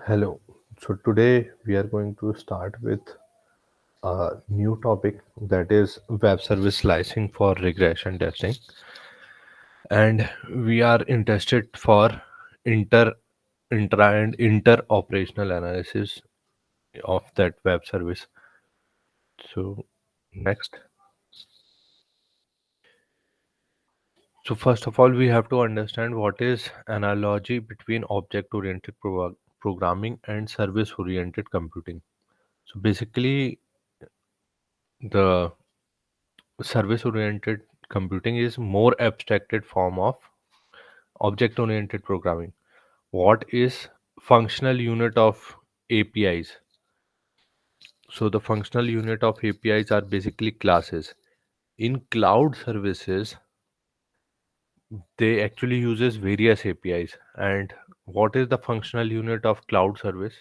Hello. So today we are going to start with a new topic that is web service slicing for regression testing, and we are interested for inter intra and inter operational analysis of that web service. So next. So first of all, we have to understand what is analogy between object-oriented programming and service-oriented computing. So basically, the service oriented computing is more abstracted form of object oriented programming. What is functional unit of APIs? So the functional unit of APIs are basically classes. In cloud services, they actually uses various APIs. And what is the functional unit of cloud service?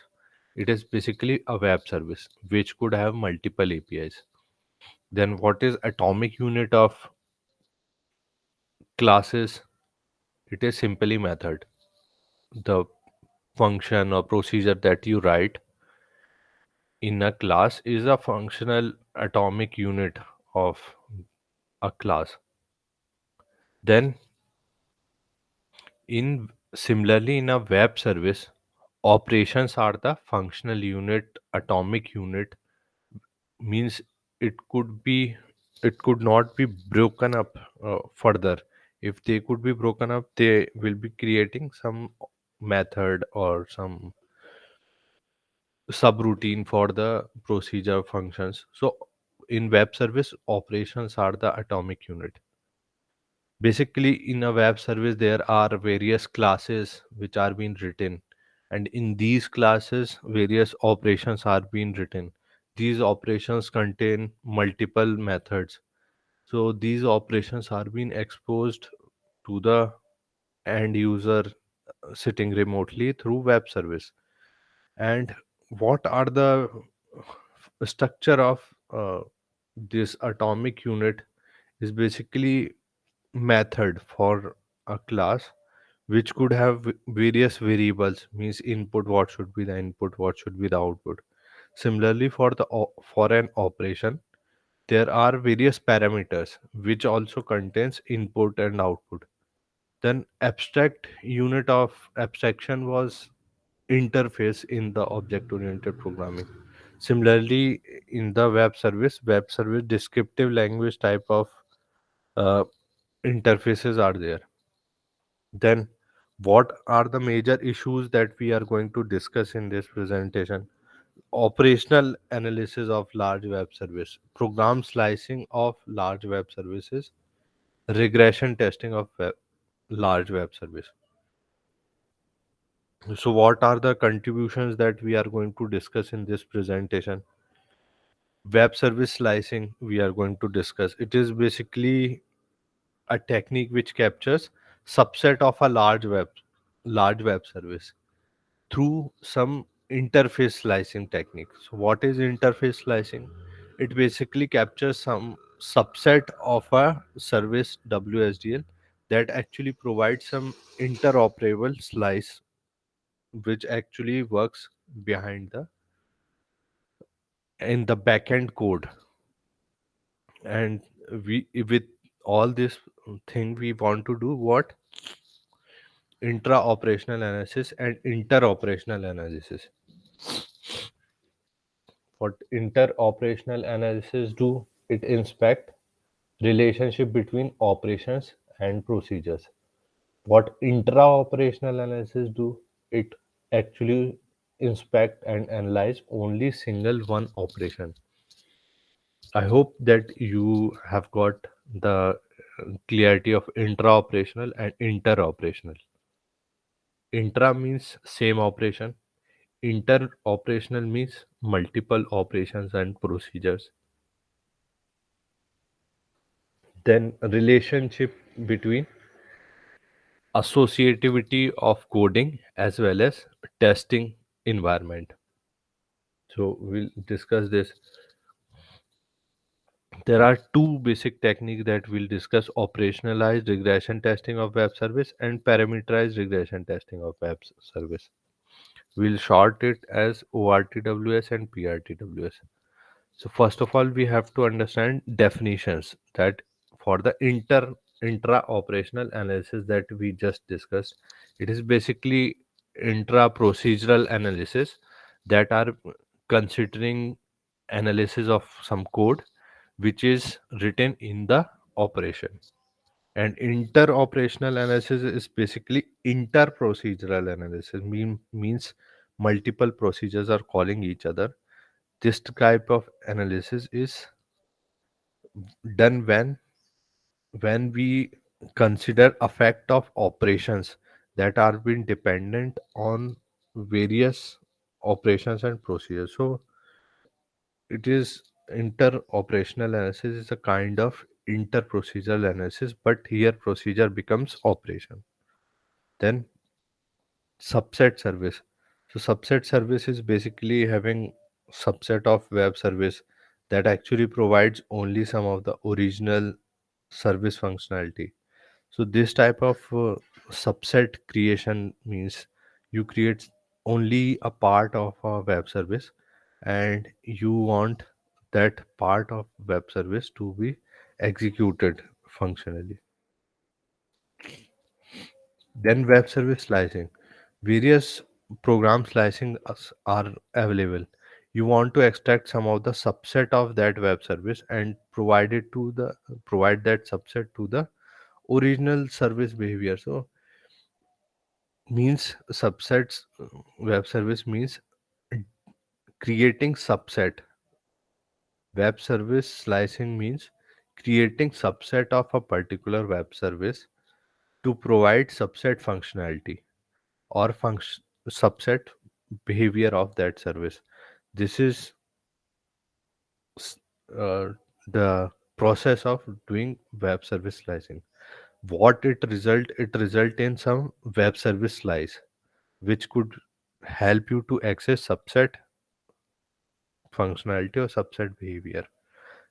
It is basically a web service which could have multiple APIs. Then what is atomic unit of classes? It is simply method. The function or procedure that you write in a class is a functional atomic unit of a class. Then in similarly in a web service, operations are the functional unit, atomic unit, means it could be it could not be broken up further. If they could be broken up, they will be creating some method or some subroutine for the procedure functions. So in web service, operations are the atomic unit. Basically, in a web service, there are various classes which are being written, and in these classes, various operations are being written. These operations contain multiple methods. So these operations are being exposed to the end user sitting remotely through web service. And what are the structure of this atomic unit is basically method for a class which could have various variables, means input, what should be the input, what should be the output. Similarly, for for an operation, there are various parameters which also contains input and output. Then abstract unit of abstraction was interface in the object oriented programming. Similarly, in the web service descriptive language type of uh, interfaces are there. Then what are the major issues that we are going to discuss in this presentation? Operational analysis of large web service, program slicing of large web services, regression testing of large web service. So what are the contributions that we are going to discuss in this presentation? Web service slicing we are going to discuss. It is basically a technique which captures subset of a large web service through some interface slicing technique. So what is interface slicing? It basically captures some subset of a service WSDL that actually provides some interoperable slice which actually works behind the in the backend code. And we with all this thing we want to do what? Intra operational analysis and inter operational analysis. What inter operational analysis do? It inspect relationship between operations and procedures. What intra operational analysis do? It actually inspect and analyze only single one operation. I hope that you have got the clarity of intra-operational and inter-operational. Intra means same operation. Inter-operational means multiple operations and procedures. Then relationship between associativity of coding as well as testing environment. So we'll discuss this. There are two basic techniques that we'll discuss: operationalized regression testing of web service and parameterized regression testing of service. We'll short it as ORTWS and PRTWS. So first of all, we have to understand definitions that for the intra operational analysis that we just discussed, it is basically intra procedural analysis that are considering analysis of some code which is written in the operation. And inter-operational analysis is basically inter-procedural analysis. Means multiple procedures are calling each other. This type of analysis is done when we consider effect of operations that are being dependent on various operations and procedures. So it is inter-operational analysis is a kind of inter-procedural analysis, but here procedure becomes operation. Then subset service. So subset service is basically having subset of web service that actually provides only some of the original service functionality. So this type of subset creation means you create only a part of a web service and you want that part of web service to be executed functionally. Then web service slicing. Various program slicing are available. You want to extract some of the subset of that web service and provide that subset to the original service behavior. So means subsets web service means creating subset. Web service slicing means creating subset of a particular web service to provide subset functionality or subset behavior of that service. This is s- uh, the process of doing web service slicing. What it result in some web service slice which could help you to access subset functionality or subset behavior.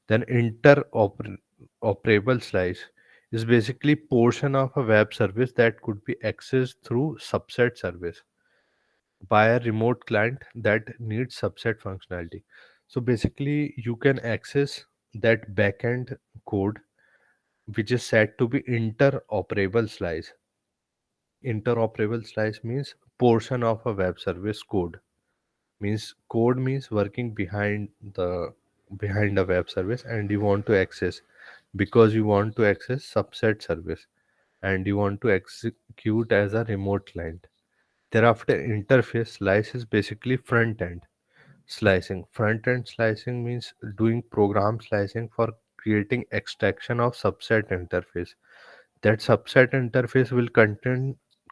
Then interoperable slice is basically portion of a web service that could be accessed through subset service by a remote client that needs subset functionality. So basically, you can access that backend code which is said to be interoperable slice. Interoperable slice means portion of a web service code. Means code means working behind a web service and you want to access because you want to access subset service and you want to execute as a remote client. Thereafter, interface slice is basically front end slicing. Front end slicing means doing program slicing for creating extraction of subset interface. That subset interface will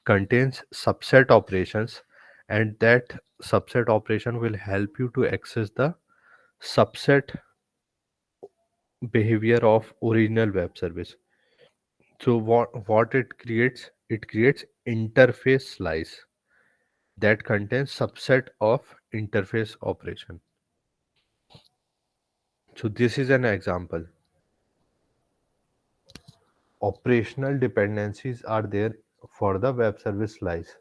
contains subset operations and that subset operation will help you to access the subset behavior of original web service. So what it creates interface slice that contains subset of interface operation. So this is an example. Operational dependencies are there for the web service slice.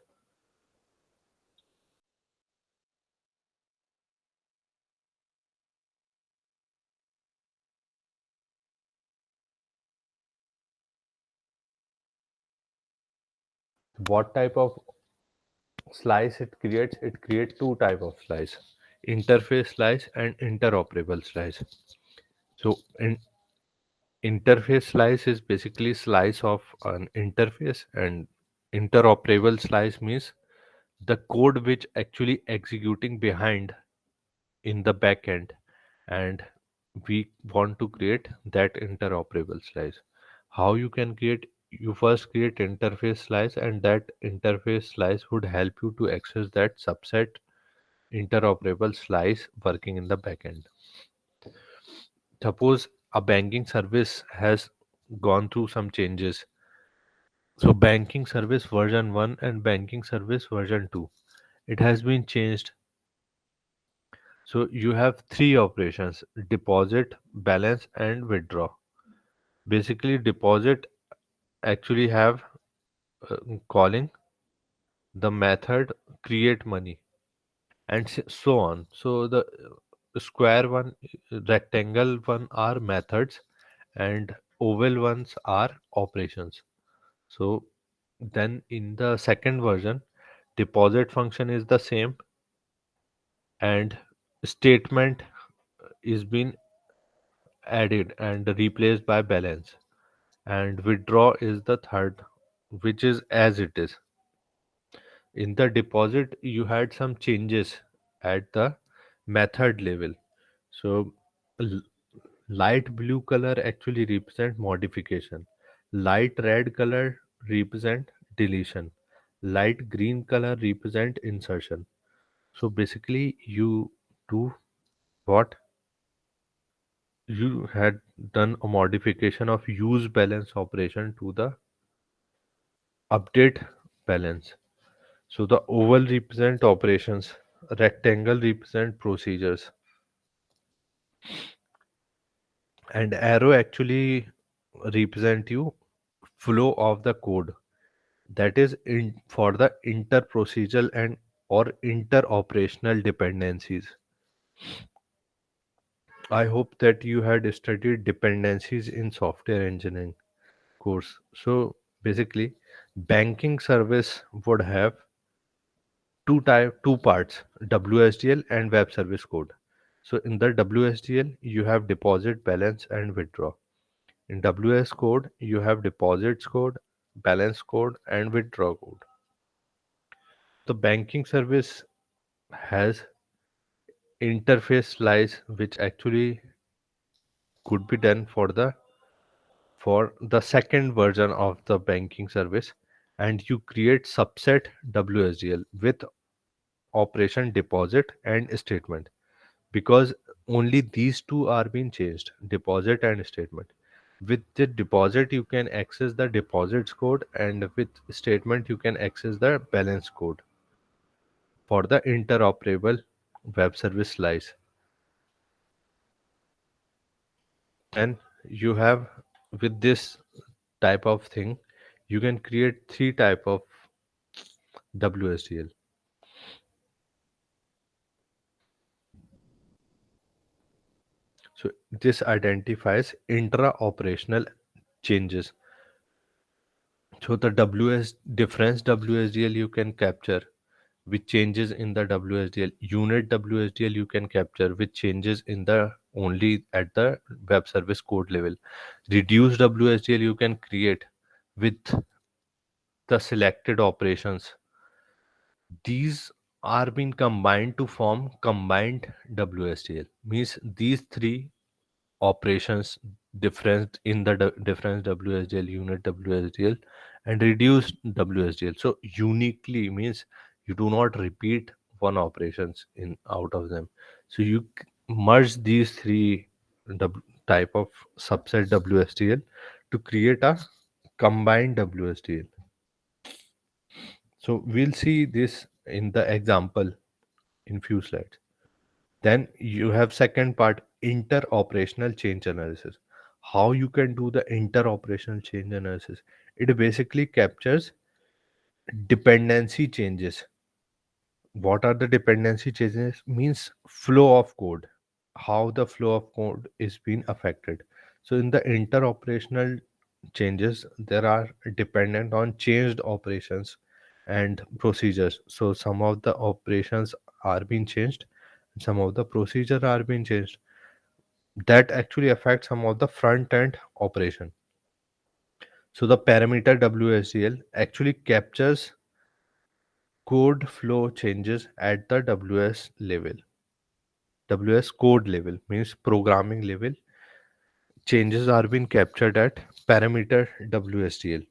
What type of slice it creates two type of slice: interface slice and interoperable slice. So interface slice is basically slice of an interface, and interoperable slice means the code which actually executing behind in the back end, and we want to create that interoperable slice. How you can create? You first create interface slice, and that interface slice would help you to access that subset interoperable slice working in the backend. Suppose a banking service has gone through some changes. So banking service version 1 and banking service version 2, it has been changed. So you have three operations: deposit, balance, and withdraw. Basically, deposit actually have calling the method create money. and so on. So the square one, rectangle one are methods, and oval ones are operations. So then in the second version, deposit function is the same, and statement is been added and replaced by balance, and withdraw is the third, which is as it is. In the deposit you had some changes at the method level. So l- light blue color actually represent modification, light red color represent deletion, light green color represent insertion. So basically you do what, you had done a modification of use balance operation to the update balance. So the oval represent operations, rectangle represent procedures, and arrow actually represent you flow of the code, that is in for the inter procedural and or inter operational dependencies. I hope that you had studied dependencies in software engineering course. So basically banking service would have two parts, WSDL and web service code. So in the WSDL you have deposit, balance and withdraw. In WS code you have deposits code, balance code and withdraw code. The banking service has interface slice which actually could be done for the second version of the banking service, and you create subset WSDL with operation deposit and statement, because only these two are being changed, deposit and statement. With the deposit you can access the deposits code, and with statement you can access the balance code for the interoperable web service slice. And you have, with this type of thing, you can create three type of WSDL. So this identifies intra-operational changes. So the WS difference WSDL you can capture with changes in the WSDL. Unit WSDL you can capture with changes in the only at the web service code level. Reduced WSDL you can create with the selected operations. These are being combined to form combined WSDL. Means these three operations, difference in the difference WSDL, unit WSDL and reduced WSDL. So uniquely means you do not repeat one operations in out of them. So you merge these three type of subset WSDL to create a combined WSDL. So we'll see this in the example in few slides. Then you have second part, inter-operational change analysis. How you can do the inter-operational change analysis? It basically captures dependency changes. What are the dependency changes? Means flow of code. How the flow of code is being affected. So in the inter-operational changes, there are dependent on changed operations and procedures. So some of the operations are being changed, some of the procedure are being changed, that actually affect some of the front end operation. So the parameter WSDL actually captures code flow changes at the WS level. WS code level means programming level. Changes are being captured at parameter WSDL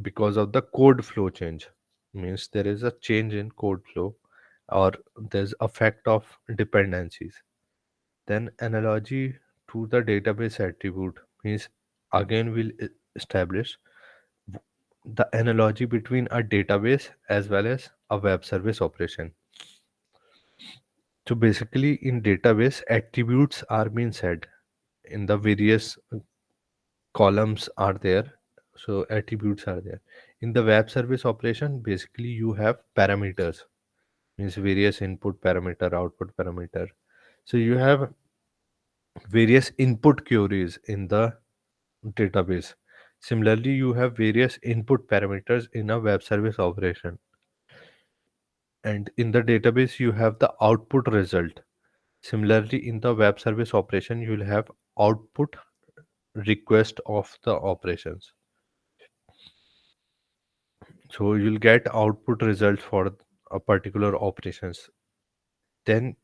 because of the code flow change. Means there is a change in code flow, or there's effect of dependencies. Then analogy to the database attribute means again we'll establish the analogy between a database as well as a web service operation. So basically in database attributes are being set in the various columns are there. So attributes are there. In the web service operation basically you have parameters. means various input parameter, output parameter. So you have various input queries in the database. Similarly, you have various input parameters in a web service operation. And in the database, you have the output result. Similarly, in the web service operation, you will have output request of the operations. So you'll get output results for a particular operations. Then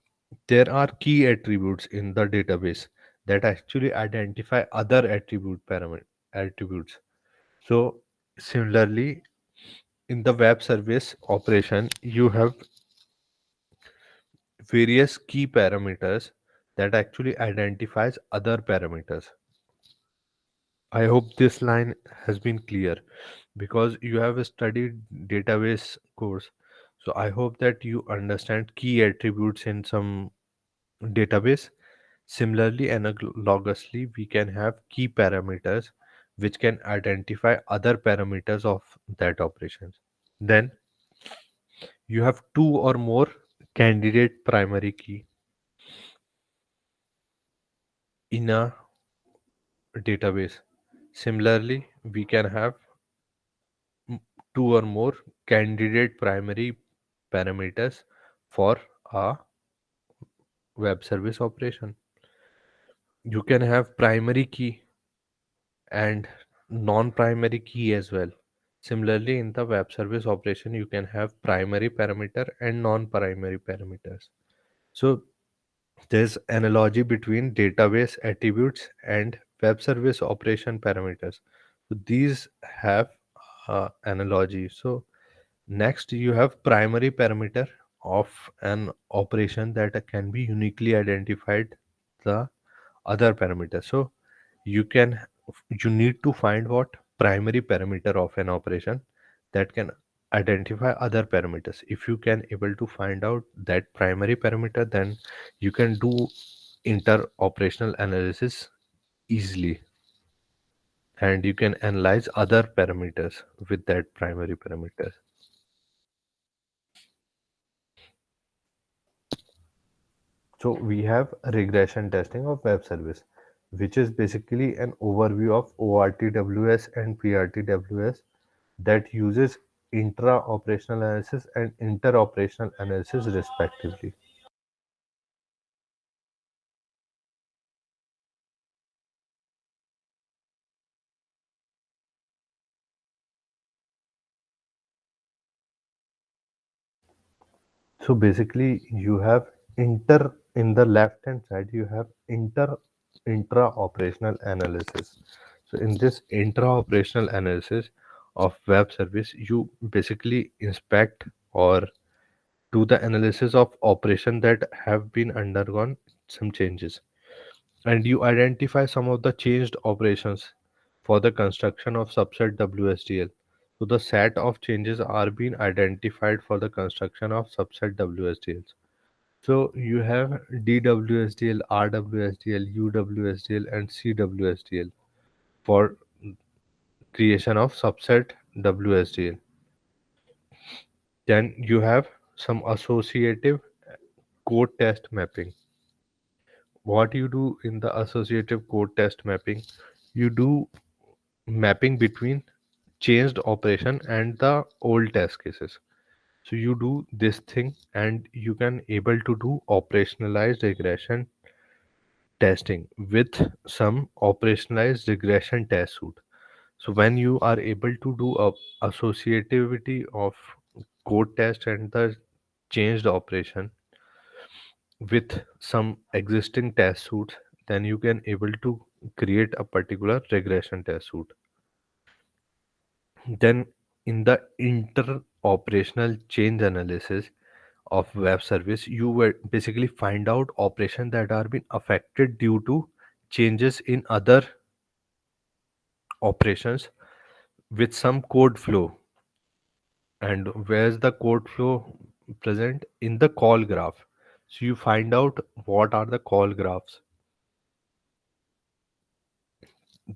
there are key attributes in the database that actually identify other attributes. So similarly, in the web service operation, you have various key parameters that actually identifies other parameters. I hope this line has been clear because you have studied database course. So I hope that you understand key attributes in some database. Similarly, analogously, we can have key parameters which can identify other parameters of that operations. Then you have two or more candidate primary key in a database. Similarly, we can have two or more candidate primary parameters for a web service operation. You can have primary key and non-primary key as well. Similarly, in the web service operation, you can have primary parameter and non-primary parameters. So there's analogy between database attributes and web service operation parameters. So these have analogy. So next, you have primary parameter of an operation that can be uniquely identified the other parameter. So you can you need to find what primary parameter of an operation that can identify other parameters. If you can able to find out that primary parameter, then you can do inter operational analysis easily, and you can analyze other parameters with that primary parameter. So we have regression testing of web service, which is basically an overview of ORTWS and PRTWS that uses intra-operational analysis and inter-operational analysis respectively. So basically you have inter in the left hand side you have intra-operational analysis. So in this intra-operational analysis of web service, you basically inspect or do the analysis of operation that have been undergone some changes, and you identify some of the changed operations for the construction of subset WSDL. So the set of changes are being identified for the construction of subset WSDLs. So you have DWSDL, RWSDL, UWSDL, and CWSDL for creation of subset WSDL. Then you have some associative code test mapping. What you do in the associative code test mapping, you do mapping between changed operation and the old test cases. So you do this thing and you can able to do operationalized regression testing with some operationalized regression test suite. So when you are able to do a associativity of code test and the changed operation with some existing test suits, then you can able to create a particular regression test suite. Then in the inter-operational change analysis of web service, you will basically find out operations that are being affected due to changes in other operations with some code flow. And where's the code flow present? In the call graph. So you find out what are the call graphs.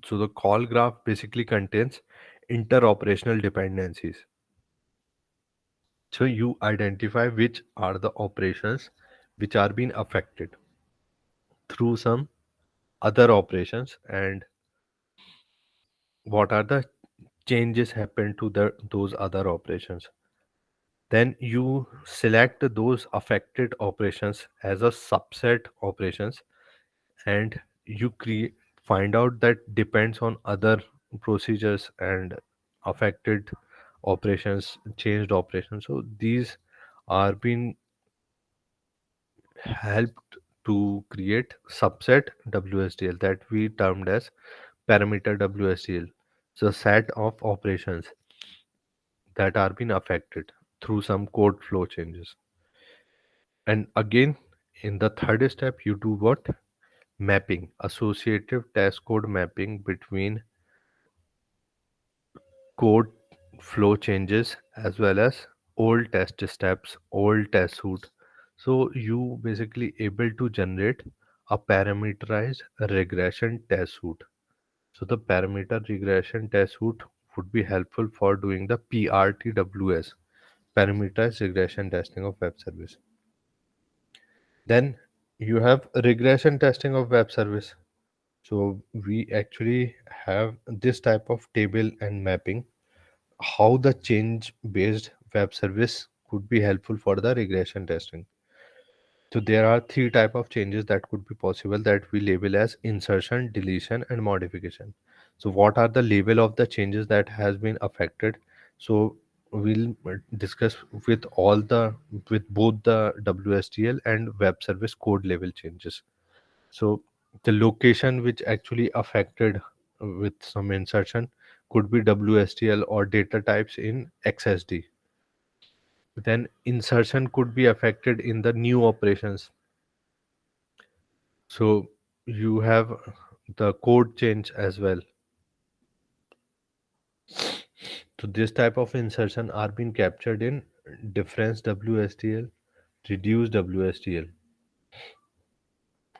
So the call graph basically contains inter-operational dependencies. So you identify which are the operations which are being affected through some other operations, and what are the changes happen to those other operations. Then you select those affected operations as a subset operations, and you create find out that depends on other procedures and affected operations, changed operations. So these are being helped to create subset WSDL that we termed as parameter WSDL. So set of operations that are being affected through some code flow changes. And again, in the third step, you do what? Mapping, associative test code mapping between code flow changes as well as old test steps, old test suite. So you basically able to generate a parameterized regression test suite. So the parameter regression test suite would be helpful for doing the PRTWS, parameterized regression testing of web service. Then you have regression testing of web service. So we actually have this type of table and mapping how the change based web service could be helpful for the regression testing. So there are three type of changes that could be possible that we label as insertion, deletion, and modification. So what are the level of the changes that has been affected? So we'll discuss with all the with both the WSDL and web service code level changes. So the location which actually affected with some insertion could be WSDL or data types in XSD. Then insertion could be affected in the new operations. So you have the code change as well. So this type of insertion are being captured in difference WSDL, reduce WSDL,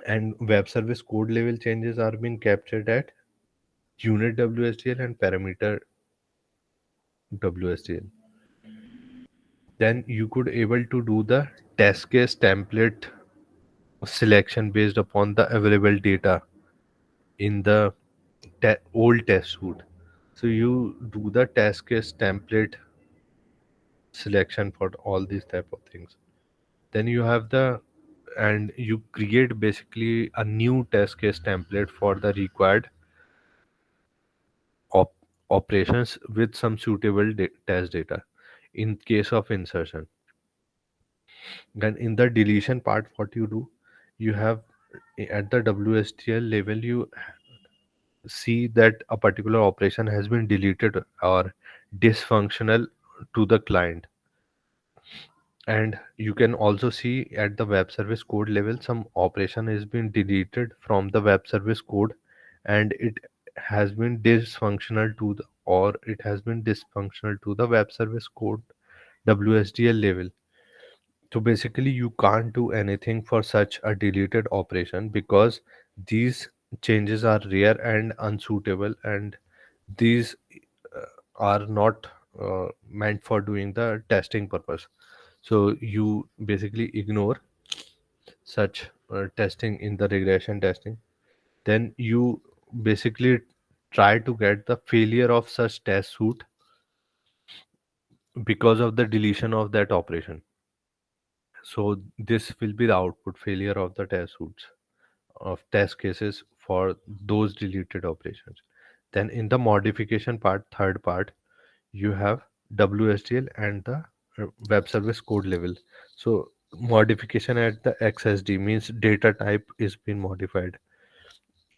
and web service code level changes are being captured at unit WSDL and parameter WSDL. Then you could able to do the test case template selection based upon the available data in the old test suite. So you do the test case template selection for all these type of things. Then you have the and you create basically a new test case template for the required op- operations with some suitable test data in case of insertion. Then in the deletion part, what you do, you have at the WSDL level, you see that a particular operation has been deleted or dysfunctional to the client. And you can also see at the web service code level some operation has been deleted from the web service code, and it has been dysfunctional to the or it has been dysfunctional to the web service code WSDL level. So basically, you can't do anything for such a deleted operation because these changes are rare and unsuitable, and these uh, are not meant for doing the testing purpose. So you basically ignore such testing in the regression testing. Then you basically try to get the failure of such test suite because of the deletion of that operation. So this will be the output failure of the test suites of test cases for those deleted operations. Then in the modification part, third part, you have WSDL and the web service code level. So modification at the XSD means data type is being modified,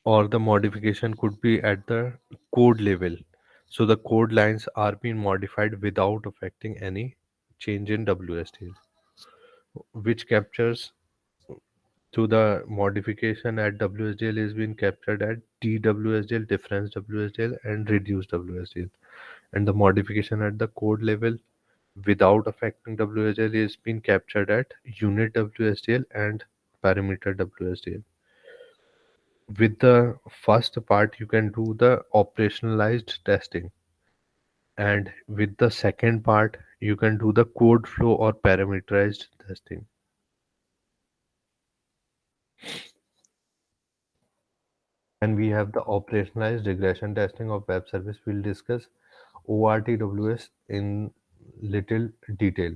or the modification could be at the code level. So the code lines are being modified without affecting any change in WSDL, which captures to the modification at WSDL is being captured at DWSDL, difference WSDL, and reduced WSDL. And the modification at the code level without affecting WSDL is being captured at unit WSDL and parameter WSDL. With the first part, you can do the operationalized testing, And with the second part, you can do the code flow or parameterized testing. And we have the operationalized regression testing of web service. We'll discuss ORTWS in little detail.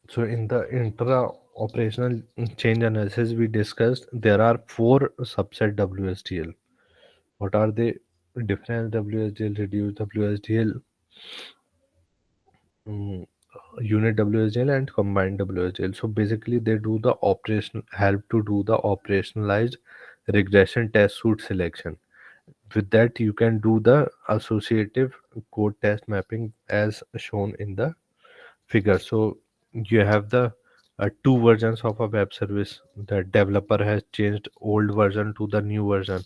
So in the intra-operational change analysis we discussed, there are four subset WSDL. What are they? Difference WSDL, reduced WSDL, mm, unit WSDL, and combined WSDL. So basically, they do the operation, help to do the operationalized regression test suite selection. With that, you can do the associative code test mapping as shown in the figure. So you have the two versions of a web service. The developer has changed old version to the new version.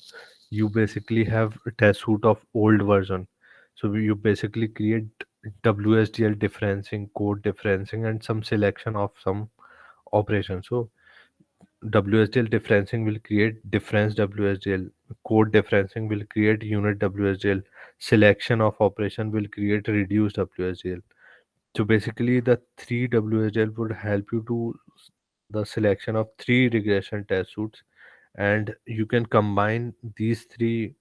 You basically have a test suite of old version. So you basically create WSDL differencing, code differencing, and some selection of some operation. So WSDL differencing will create difference WSDL. Code differencing will create unit WSDL. Selection of operation will create reduced WSDL. So basically, the three WSDL would help you to the selection of three regression test suits, and you can combine these three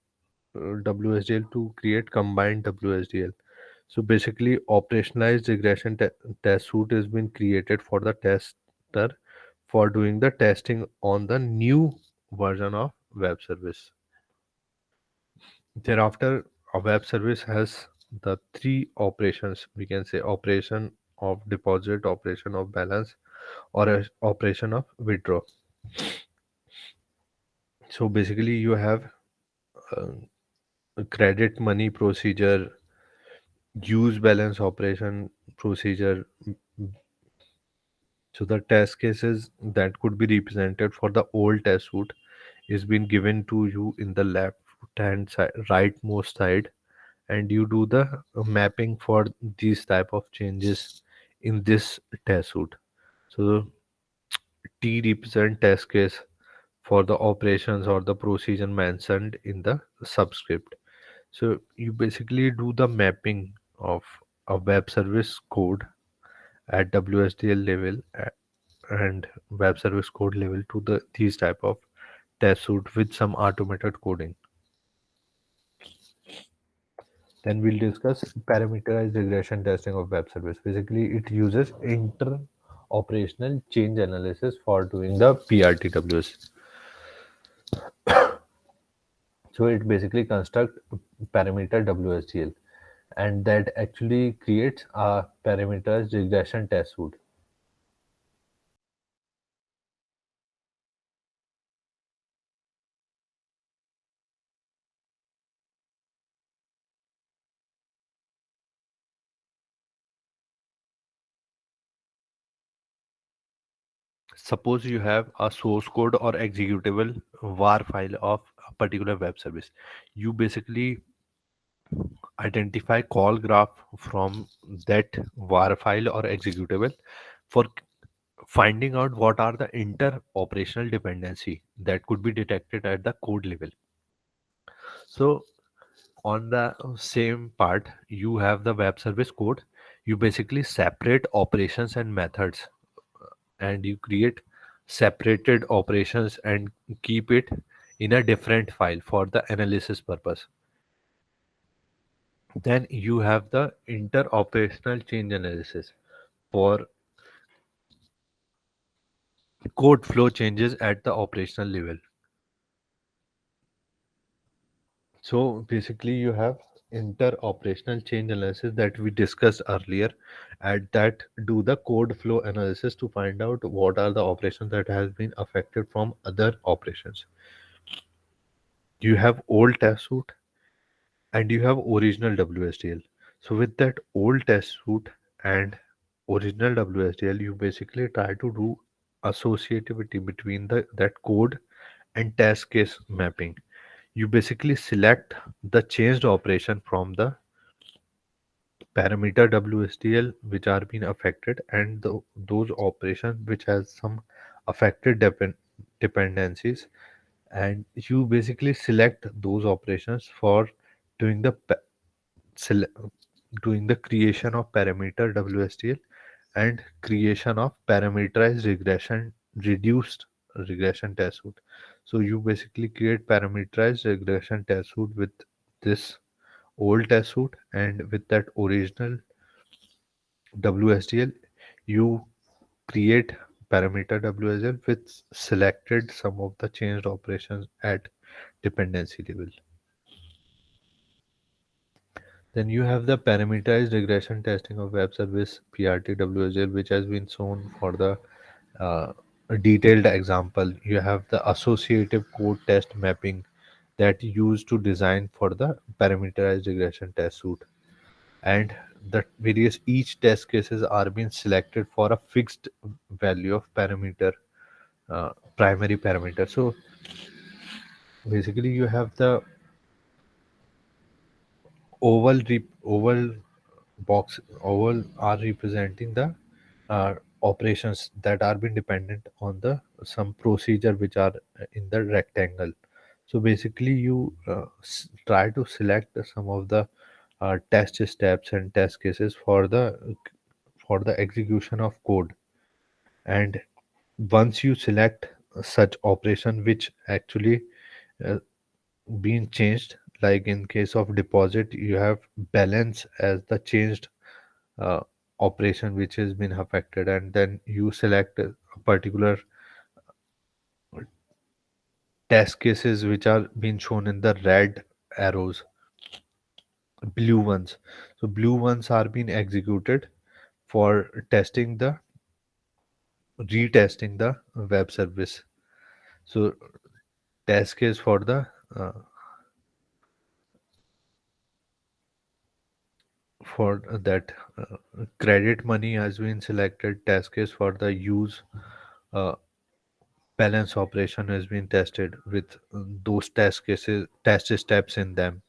WSDL to create combined WSDL. So basically, operationalized regression test suite has been created for the tester for doing the testing on the new version of web service. Thereafter, a web service has the three operations. We can say operation of deposit, operation of balance, or a operation of withdraw. So basically, you have uh, a credit money procedure, use balance operation procedure. So the test cases that could be represented for the old test suite is been given to you in the left hand side, rightmost side, and you do the mapping for these type of changes in this test suite. So T represent test case for the operations or the procedure mentioned in the subscript. So you basically do the mapping of a web service code at WSDL level and web service code level to the these type of test suite with some automated coding. Then we'll discuss parameterized regression testing of web service. Basically, it uses inter-operational change analysis for doing the PRTWS. So it basically constructs parameter WSDL, and that actually creates a parameterized regression test suite. Suppose you have a source code or executable var file of a particular web service. You basically identify call graph from that var file or executable for finding out what are the inter operational dependency that could be detected at the code level. So on the same part, you have the web service code. You basically separate operations and methods, and you create separated operations and keep it in a different file for the analysis purpose. Then you have the inter-operational change analysis for code flow changes at the operational level. So basically, you have inter-operational change analysis that we discussed earlier. At that, do the code flow analysis to find out what are the operations that has been affected from other operations. You have old test suite and you have original WSDL. So with that old test suite and original WSDL, you basically try to do associativity between the that code and test case mapping. You basically select the changed operation from the parameter WSDL which are being affected, and those operations which has some affected dependencies, and you basically select those operations for doing the sele- doing the creation of parameter WSDL and creation of parameterized reduced regression test suite. So you basically create parameterized regression test suite with this old test suite, and with that original WSDL, you create parameter WSDL which selected some of the changed operations at dependency level. Then you have the parameterized regression testing of web service PRT WSDL, which has been shown for the uh, detailed example. You have the associative code test mapping that used to design for the parameterized regression test suite, and the various each test cases are being selected for a fixed value of primary parameter. So basically you have the oval box. Oval are representing the operations that are being dependent on the some procedure which are in the rectangle. So basically you try to select some of the test steps and test cases for the execution of code, and once you select such operation which actually uh, being changed, like in case of deposit you have balance as the changed uh, operation which has been affected, and then you select a particular test cases which are being shown in the red arrows, blue ones. So blue ones are being executed for testing the retesting the web service. So test case uh, for that credit money has been selected. Test case for the use uh, balance operation has been tested with those test steps in them.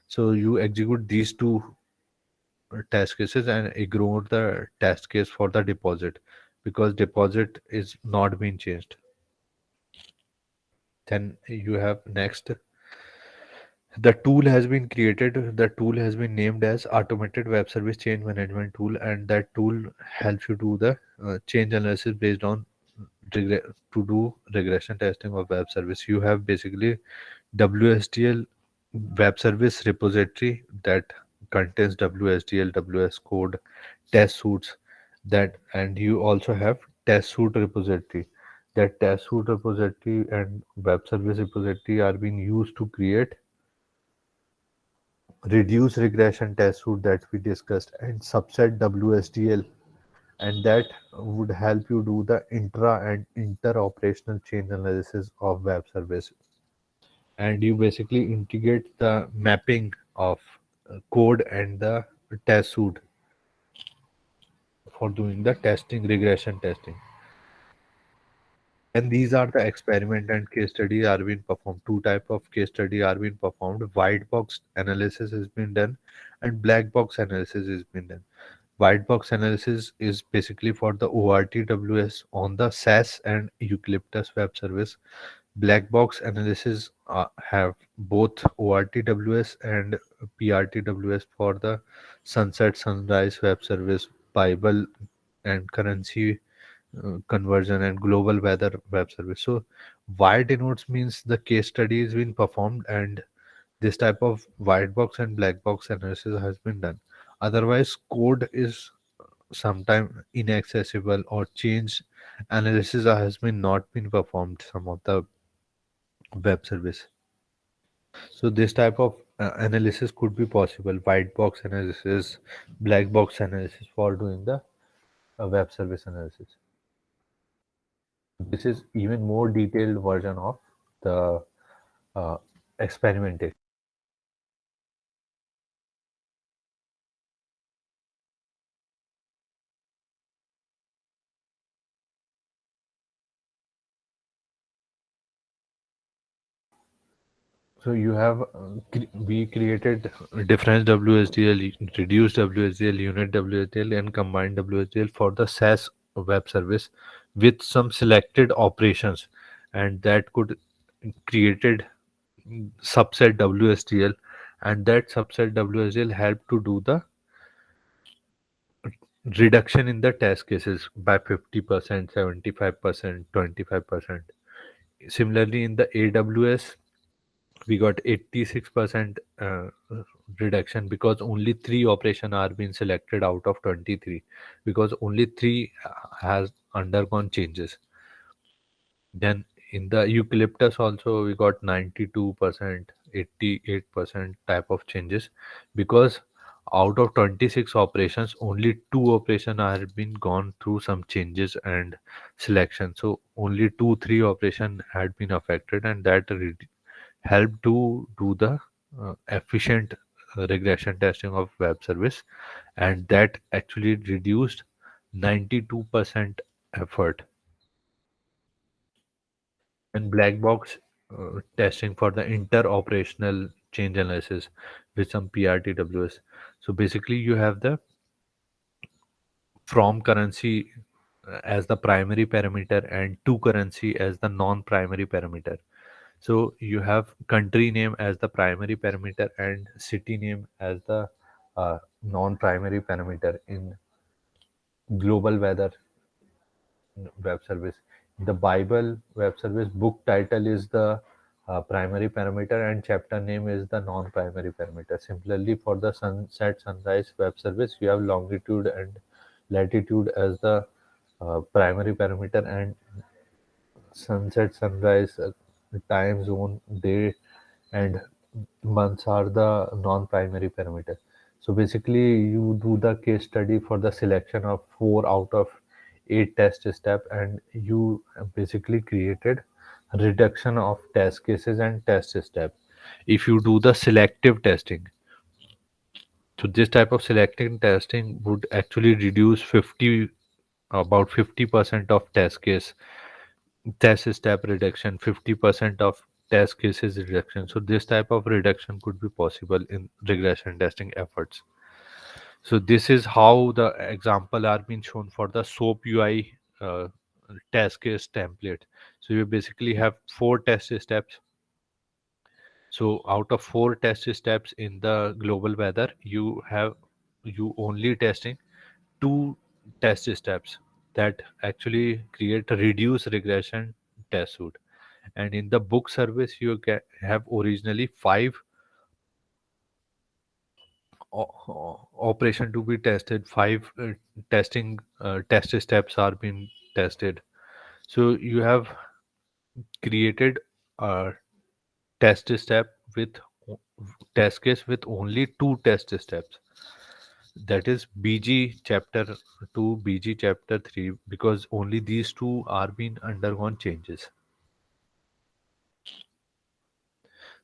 So you execute these two test cases and ignore the test case for the deposit, because deposit is not being changed. Then you have next, the tool has been created. The tool has been named as automated web service change management tool, and that tool helps you do the change analysis based on to do regression testing of web service. You have basically WSDL web service repository that contains WSDL, WS code, test suits, that, and you also have test suite repository. That test suite repository and web service repository are being used to create reduce regression test suite that we discussed, and subset WSDL, and that would help you do the intra and inter operational chain analysis of web service. And you basically integrate the mapping of code and the test suite for doing the testing, regression testing. And these are the experiment and case study are being performed. Two type of case study are being performed. White box analysis has been done, and black box analysis has been done. White box analysis is basically for the ORTWS on the SAS and Eucalyptus web service. Black box analysis have both ORTWS and PRTWS for the Sunset Sunrise web service, Bible and currency conversion, and global weather web service. So white denotes means the case study is being performed, and this type of white box and black box analysis has been done. Otherwise code is sometime inaccessible, or change analysis has been not been performed some of the web service. So this type of analysis could be possible: white box analysis, black box analysis for doing the web service analysis. This is even more detailed version of the uh, experimentation. So you have we created difference WSDL, reduced WSDL, unit WSDL, and combined WSDL for the SaaS web service with some selected operations, and that could created subset WSDL, and that subset WSDL helped to do the reduction in the test cases by 50%, 75%, 25%. Similarly, in the AWS, we got 86% reduction because only three operation are being selected out of 23, because only three has undergone changes. Then in the eucalyptus also we got 92%, 88% type of changes, because out of 26 operations only two operation are been gone through some changes and selection. So only 2 3 operation had been affected, and that help to do the efficient regression testing of web service, and that actually reduced 92% effort. And black box testing for the inter-operational change analysis with some PRTWS. So basically you have the from currency as the primary parameter and to currency as the non-primary parameter. So you have country name as the primary parameter and city name as the non-primary parameter in global weather web service. The Bible web service book title is the primary parameter and chapter name is the non-primary parameter. Similarly, for the sunset sunrise web service, you have longitude and latitude as the primary parameter, and sunset sunrise time zone day and months are the non-primary parameter. So basically you do the case study for the selection of 4 out of 8 test step, and you basically created reduction of test cases and test step. If you do the selective testing, so this type of selective testing would actually reduce 50, about 50% of test step reduction, 50% of test cases reduction. So this type of reduction could be possible in regression testing efforts. So this is how the example are being shown for the SOAP UI test case template. So you basically have 4 test steps. So out of 4 test steps in the global weather, you only testing 2 test steps that actually create a reduced regression test suite. And in the book service, you have originally 5 operation to be tested, 5 testing test steps are being tested. So you have created a test step with test case with only 2 test steps, that is BG chapter 2, BG chapter 3, because only these two are being undergone changes.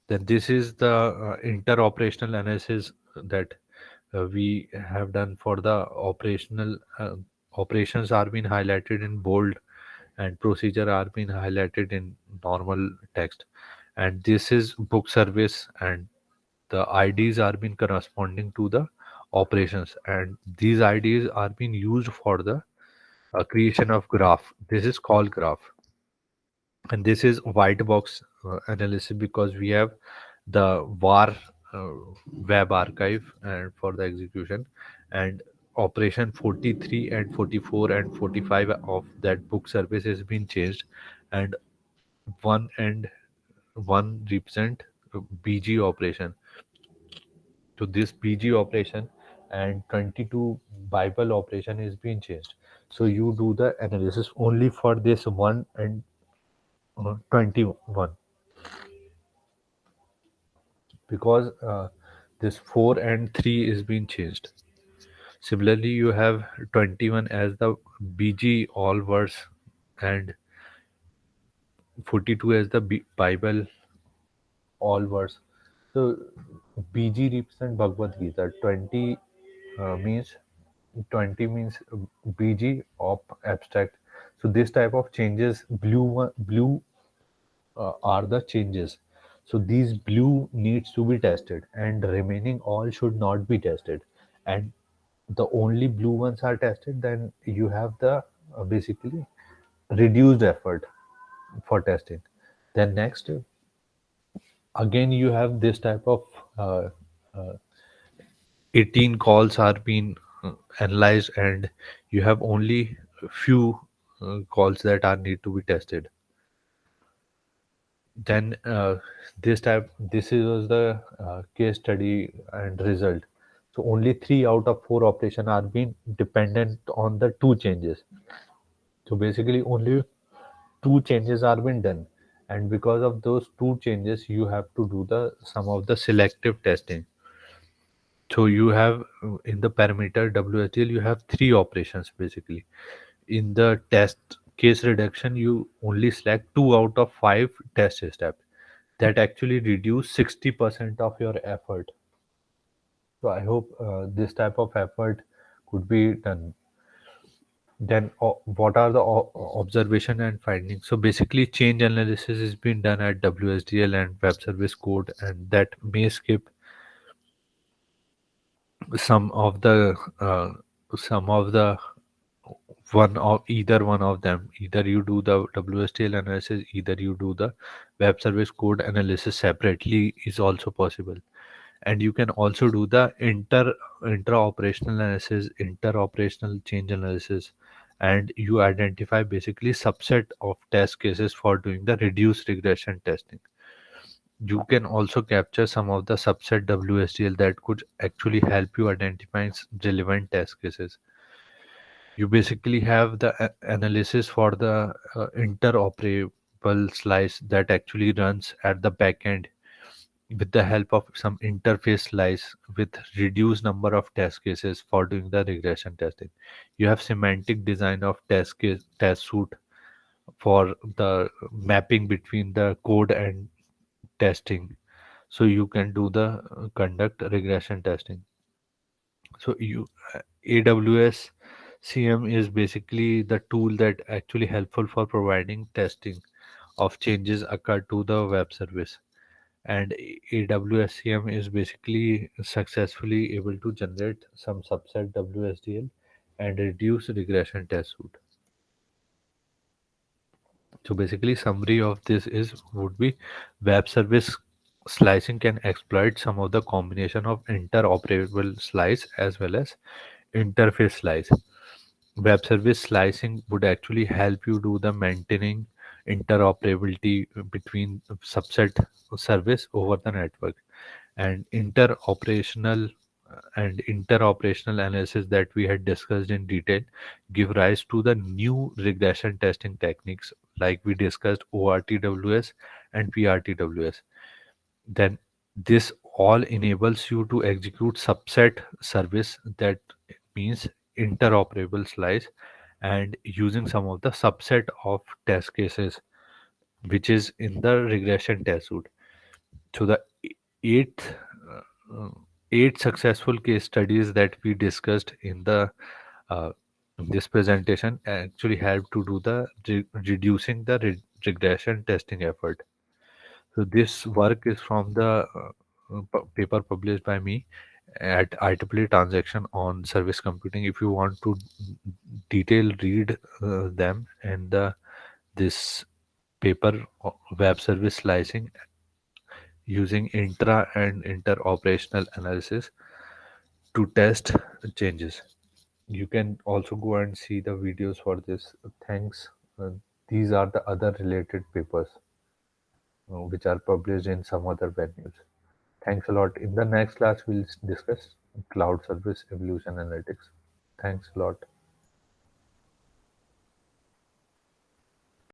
Then this is the interoperational analysis that we have done for the operations are being highlighted in bold, and procedure are being highlighted in normal text. And this is book service, and the IDs are being corresponding to the operations, and these IDs are being used for the creation of graph. This is called graph. And this is white box analysis, because we have the var uh, web archive and for the execution, and operation 43 and 44 and 45 of that book service has been changed, and one represent BG operation. So this BG operation and 22 Bible operation is being changed. So you do the analysis only for this one and 21, because this 4 and 3 is being changed. Similarly, you have 21 as the BG all verse, and 42 as the Bible all verse. So BG represent Bhagavad Gita. means 20 means BG of abstract. So this type of changes, blue are the changes. So these blue needs to be tested, and remaining all should not be tested. And the only blue ones are tested, then you have the basically reduced effort for testing. Then next, again you have this type of uh, uh, 18 calls are being analyzed, and you have only few calls that are need to be tested. Then this was the case study and result. So only 3 out of 4 operation are being dependent on the two changes. So basically only two changes are being done, and because of those two changes you have to do the some of the selective testing. So you have in the parameter WSDL you have three operations basically. In the test case reduction you only select 2 out of 5 test steps that actually reduce 60% of your effort. So I hope this type of effort could be done. Then what are the observation and findings? So basically change analysis is being done at WSDL and web service code, and that may skip some of the some of the one of either one of them. Either you do the WSDL analysis, either you do the web service code analysis separately is also possible. And you can also do the intra-operational analysis, inter-operational change analysis, and you identify basically subset of test cases for doing the reduced regression testing. You can also capture some of the subset WSDL that could actually help you identify relevant test cases. You basically have the analysis for the interoperable slice that actually runs at the back end with the help of some interface slice with reduced number of test cases for doing the regression testing. You have semantic design of test suite for the mapping between the code and testing, so you can do the conduct regression testing. So you AWS CM is basically the tool that actually helpful for providing testing of changes occur to the web service, and AWSCM is basically successfully able to generate some subset WSDL and reduce regression test suite. So basically summary of this is would be web service slicing can exploit some of the combination of interoperable slice as well as interface slice. Web service slicing would actually help you do the maintaining interoperability between subset service over the network, and interoperational analysis that we had discussed in detail give rise to the new regression testing techniques like we discussed ORTWS and PRTWS. Then this all enables you to execute subset service, that means interoperable slice, and using some of the subset of test cases which is in the regression test suite. So the eighth uh, uh, 8 successful case studies that we discussed in the uh, this presentation actually help to do the reducing the regression testing effort. So this work is from the paper published by me at IEEE Transaction on Service Computing. If you want to detail read them, and this paper web service slicing using intra and inter-operational analysis to test changes. You can also go and see the videos for this. Thanks. These are the other related papers which are published in some other venues. Thanks a lot. In the next class, we'll discuss cloud service evolution analytics. Thanks a lot.